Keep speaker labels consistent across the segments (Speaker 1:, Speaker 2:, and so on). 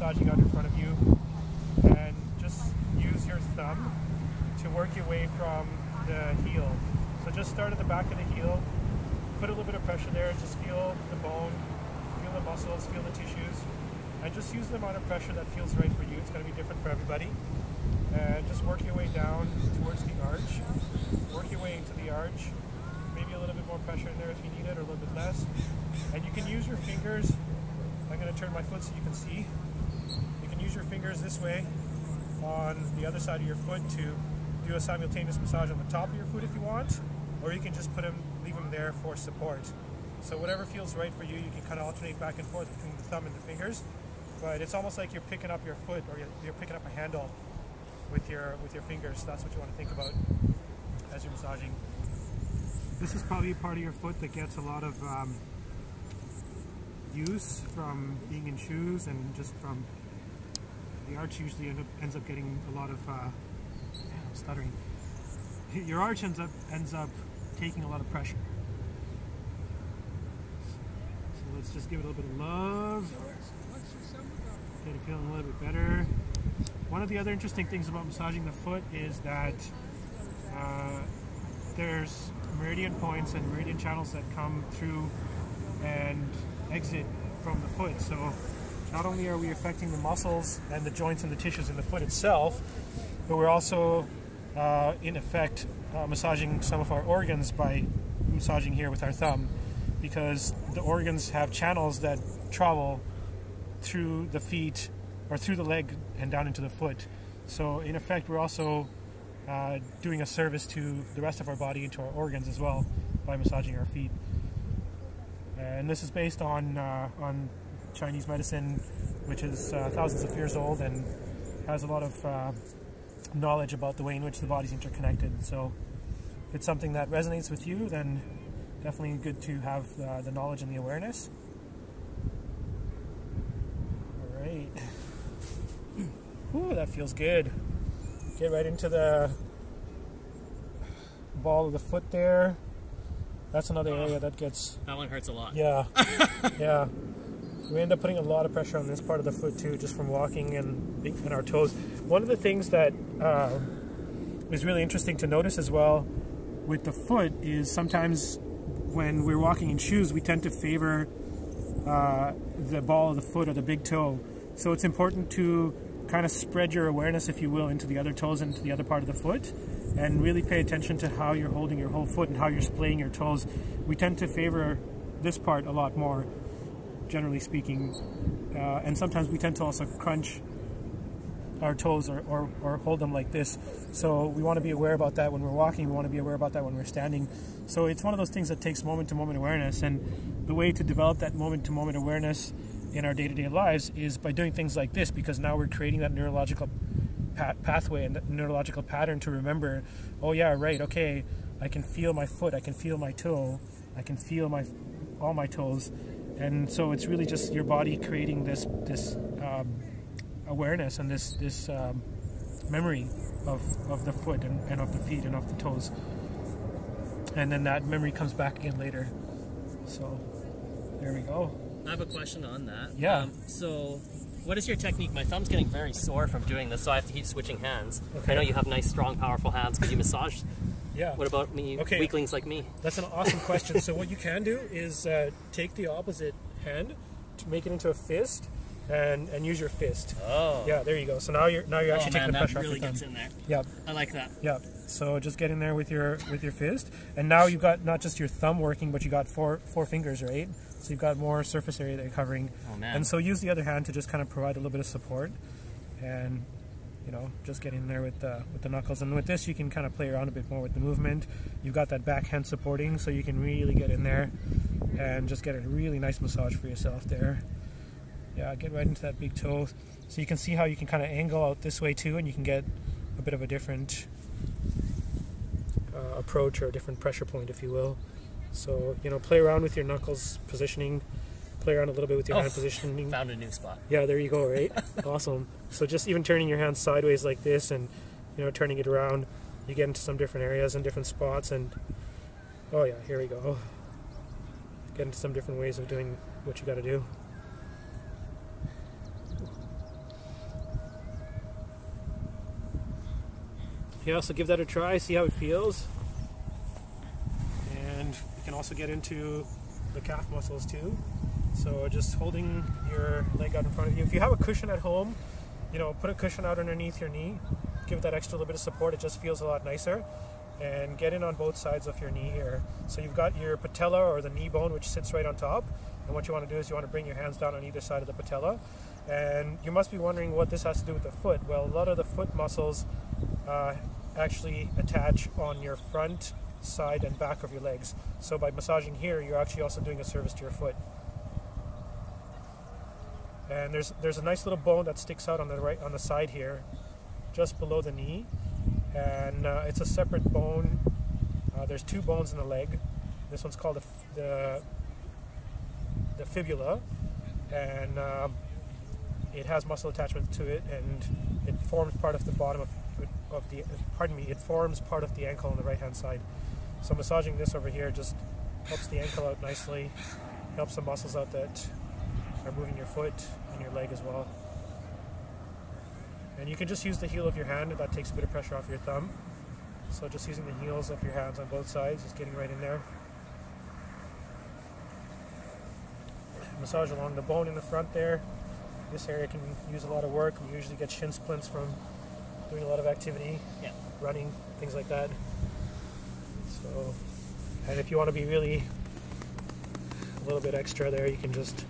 Speaker 1: massaging out in front of you, and just use your thumb to work your way from the heel. So just start at the back of the heel, put a little bit of pressure there, just feel the bone, feel the muscles, feel the tissues, and just use the amount of pressure that feels right for you. It's going to be different for everybody. And just work your way down towards the arch, work your way into the arch, maybe a little bit more pressure in there if you need it, or a little bit less. And you can use your fingers. I'm going to turn my foot so you can see. You can use your fingers this way on the other side of your foot to do a simultaneous massage on the top of your foot if you want, or you can just leave them there for support. So whatever feels right for you, you can kind of alternate back and forth between the thumb and the fingers. But it's almost like you're picking up your foot, or you're picking up a handle with your fingers. That's what you want to think about as you're massaging. This is probably a part of your foot that gets a lot of use from being in shoes, and just from the arch usually ends up getting a lot of I'm stuttering. Your arch ends up taking a lot of pressure. So let's just give it a little bit of love. Get it feeling a little bit better. One of the other interesting things about massaging the foot is that there's meridian points and meridian channels that come through and exit from the foot. So not only are we affecting the muscles and the joints and the tissues in the foot itself, but we're also in effect massaging some of our organs by massaging here with our thumb, because the organs have channels that travel through the feet or through the leg and down into the foot. So in effect, we're also doing a service to the rest of our body and to our organs as well by massaging our feet. And this is based on Chinese medicine, which is thousands of years old and has a lot of knowledge about the way in which the body's interconnected. So if it's something that resonates with you, then definitely good to have the knowledge and the awareness. All right. Ooh, that feels good. Get right into the ball of the foot there. That's another area that gets...
Speaker 2: That one hurts a lot.
Speaker 1: Yeah. Yeah. We end up putting a lot of pressure on this part of the foot too, just from walking and our toes. One of the things that is really interesting to notice as well with the foot is sometimes when we're walking in shoes, we tend to favor the ball of the foot or the big toe. So it's important to kind of spread your awareness, if you will, into the other toes and into the other part of the foot, and really pay attention to how you're holding your whole foot and how you're splaying your toes. We tend to favor this part a lot more, generally speaking, and sometimes we tend to also crunch our toes or hold them like this. So we want to be aware about that when we're walking. We want to be aware about that when we're standing. So it's one of those things that takes moment-to-moment awareness, and the way to develop that moment-to-moment awareness in our day-to-day lives is by doing things like this, because now we're creating that neurological pathway and that neurological pattern to remember, oh yeah, right, okay, I can feel my foot, I can feel my toe, I can feel all my toes. And so it's really just your body creating this awareness and this memory of the foot and of the feet and of the toes. And then that memory comes back again later. So there we go.
Speaker 2: I have a question on that.
Speaker 1: Yeah.
Speaker 2: So what is your technique? My thumb's getting very sore from doing this, so I have to keep switching hands.
Speaker 1: Okay.
Speaker 2: I know you have nice, strong, powerful hands because you massage.
Speaker 1: Yeah.
Speaker 2: What about me, weaklings like me?
Speaker 1: That's an awesome question. So what you can do is take the opposite hand to make it into a fist, and use your fist. Oh. Yeah, there you go. So now you're actually taking the pressure off your thumb.
Speaker 2: That really gets in there.
Speaker 1: Yep.
Speaker 2: I like that.
Speaker 1: Yep. So just get in there with your fist, and now you've got not just your thumb working, but you got four fingers, right? So you've got more surface area that you're covering.
Speaker 2: Oh man.
Speaker 1: And so use the other hand to just kind of provide a little bit of support, and just get in there with the knuckles. And with this, you can kind of play around a bit more with the movement. You've got that back hand supporting, so you can really get in there and just get a really nice massage for yourself there. Yeah, get right into that big toe. So you can see how you can kind of angle out this way too, and you can get a bit of a different approach or a different pressure point, if you will. So, play around with your knuckles positioning, play around a little bit with your hand positioning.
Speaker 2: Found a new spot.
Speaker 1: Yeah, there you go, right? Awesome. So just even turning your hand sideways like this and, turning it around, you get into some different areas and different spots, and oh yeah, here we go. Get into some different ways of doing what you got to do. Yeah, so give that a try, see how it feels. And you can also get into the calf muscles too. So just holding your leg out in front of you. If you have a cushion at home, you know, put a cushion out underneath your knee. Give it that extra little bit of support. It just feels a lot nicer. And get in on both sides of your knee here. So you've got your patella or the knee bone, which sits right on top. And what you want to do is you want to bring your hands down on either side of the patella. And you must be wondering what this has to do with the foot. Well, a lot of the foot muscles actually attach on your front, side, and back of your legs. So by massaging here, you're actually also doing a service to your foot. And there's a nice little bone that sticks out on the side here, just below the knee. And it's a separate bone. There's two bones in the leg. This one's called the fibula, and it has muscle attachments to it, and it forms part of the bottom of the. Pardon me. It forms part of the ankle on the right-hand side. So massaging this over here just helps the ankle out nicely, helps the muscles out that are moving your foot and your leg as well. And you can just use the heel of your hand, and that takes a bit of pressure off your thumb. So just using the heels of your hands on both sides, just getting right in there. Massage along the bone in the front there. This area can use a lot of work. We usually get shin splints from doing a lot of activity, running, things like that. So, and if you want to be really a little bit extra there, you can just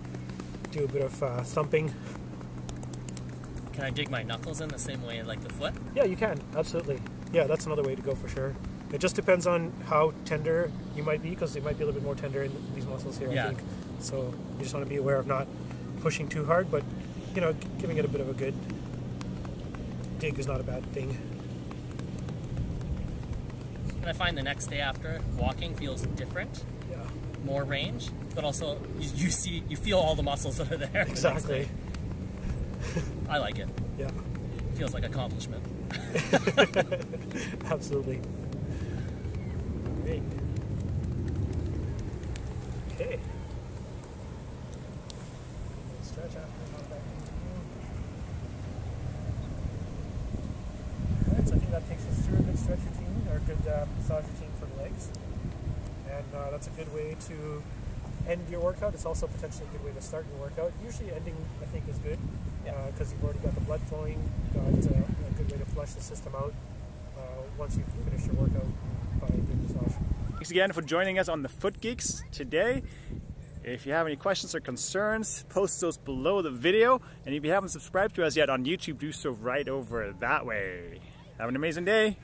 Speaker 1: do a bit of thumping.
Speaker 2: Can I dig my knuckles in the same way like the foot?
Speaker 1: Yeah, you can, absolutely. Yeah, that's another way to go for sure. It just depends on how tender you might be, because they might be a little bit more tender in these muscles here, I think. So you just want to be aware of not pushing too hard, but you know, giving it a bit of a good dig is not a bad thing.
Speaker 2: And I find the next day after, walking feels different.
Speaker 1: Yeah.
Speaker 2: More range, but also you feel all the muscles that are there.
Speaker 1: Exactly.
Speaker 2: I like it.
Speaker 1: Yeah.
Speaker 2: It feels like accomplishment.
Speaker 1: Absolutely. Great. Okay. Stretch after back. Alright, so I think that takes us through a good stretch routine, or a good massage routine for the legs. And that's a good way to end your workout. It's also potentially a good way to start your workout. Usually ending, I think, is good, because you've already got the blood flowing, got a good way to flush the system out once you've finished your workout by a good massage.
Speaker 3: Thanks again for joining us on the Foot Geeks today. If you have any questions or concerns, post those below the video. And if you haven't subscribed to us yet on YouTube, do so right over that way. Have an amazing day.